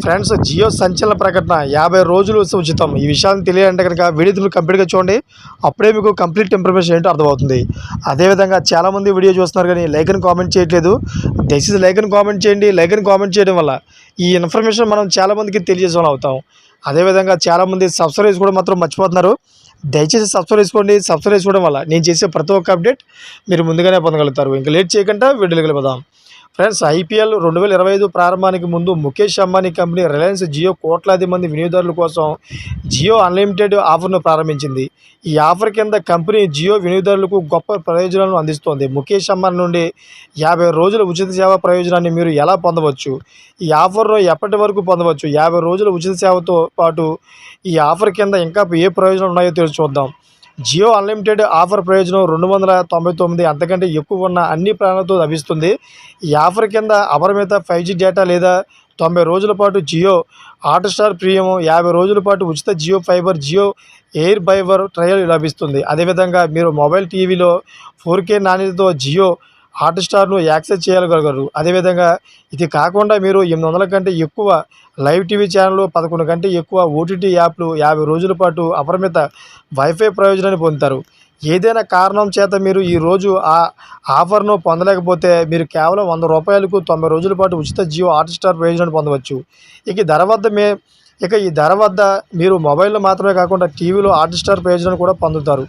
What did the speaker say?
Friends, Jio సంచలన ప్రకటన 50 రోజులు ఉచితం. ఈ విషయాన్ని తెలియాలంటే కనుక వీడియోని కంప్లీట్గా చూడండి. అప్పుడే మీకు కంప్లీట్ ఇన్ఫర్మేషన్ ఏంటో అర్థమవుతుంది. అదేవిధంగా చాలామంది వీడియో చూస్తున్నారు కానీ లైక్ అని కామెంట్ చేయట్లేదు. దయచేసి లైక్ అని కామెంట్ చేయండి. లైక్ అని కామెంట్ చేయడం వల్ల ఈ ఇన్ఫర్మేషన్ మనం చాలామందికి తెలియజేసే వాళ్ళు అవుతాం. అదేవిధంగా చాలామంది సబ్స్క్రైబ్ చేసుకోవడం మాత్రం మర్చిపోతున్నారు. దయచేసి సబ్స్క్రైబ్ చేసుకోండి. సబ్స్క్రైబ్ చేసుకోవడం వల్ల నేను చేసే ప్రతి ఒక్క అప్డేట్ మీరు ముందుగానే పొందగలుగుతారు. ఇంకా లేట్ చేయకుండా వీడియోకి వెళ్ళిపోదాం. ఫ్రెండ్స్, ఐపీఎల్ 2025 ప్రారంభానికి ముందు ముఖేష్ అంబానీ కంపెనీ రిలయన్స్ జియో కోట్లాది మంది వినియోగదారుల కోసం జియో అన్లిమిటెడ్ ఆఫర్ను ప్రారంభించింది. ఈ ఆఫర్ కింద కంపెనీ జియో వినియోగదారులకు గొప్ప ప్రయోజనాలను అందిస్తోంది. ముఖేష్ అంబానీ నుండి 50 రోజుల ఉచిత సేవ ప్రయోజనాన్ని మీరు ఎలా పొందవచ్చు? ఈ ఆఫర్ను ఎప్పటి వరకు పొందవచ్చు? 50 రోజుల ఉచిత సేవతో పాటు ఈ ఆఫర్ కింద ఇంకా ఏ ప్రయోజనాలు ఉన్నాయో తెలిసి చూద్దాం. జియో అన్లిమిటెడ్ ఆఫర్ ప్రయోజనం 299 అంతకంటే ఎక్కువ ఉన్న అన్ని ప్లాన్లతో లభిస్తుంది. ఈ ఆఫర్ కింద అపరిమిత 5G డేటా లేదా 90 రోజుల పాటు జియో హాట్‌స్టార్ ప్రీమియం, 50 రోజుల పాటు ఉచిత Jio fiber, Jio air fiber trial లభిస్తుంది. అదేవిధంగా మీరు మొబైల్ టీవీలో 4K నాణ్యతతో జియో హాట్‌స్టార్ను యాక్సెస్ చేయగలరు. అదేవిధంగా ఇది కాకుండా మీరు 800 కంటే ఎక్కువ లైవ్ టీవీ ఛానళ్ళు, 11 కంటే ఎక్కువ ఓటీటీ యాప్లు, 50 రోజుల పాటు అపరిమిత వైఫై ప్రయోజనాన్ని పొందుతారు. ఏదైనా కారణం చేత మీరు ఈరోజు ఆ ఆఫర్ను పొందలేకపోతే మీరు కేవలం ₹100కు 90 రోజుల పాటు ఉచిత జియో హాట్‌స్టార్ ప్రయోజనాన్ని పొందవచ్చు. ఇక ఈ ధర వద్ద మీరు మొబైల్లో మాత్రమే కాకుండా టీవీలో హాట్‌స్టార్ ప్రయోజనాన్ని కూడా పొందుతారు.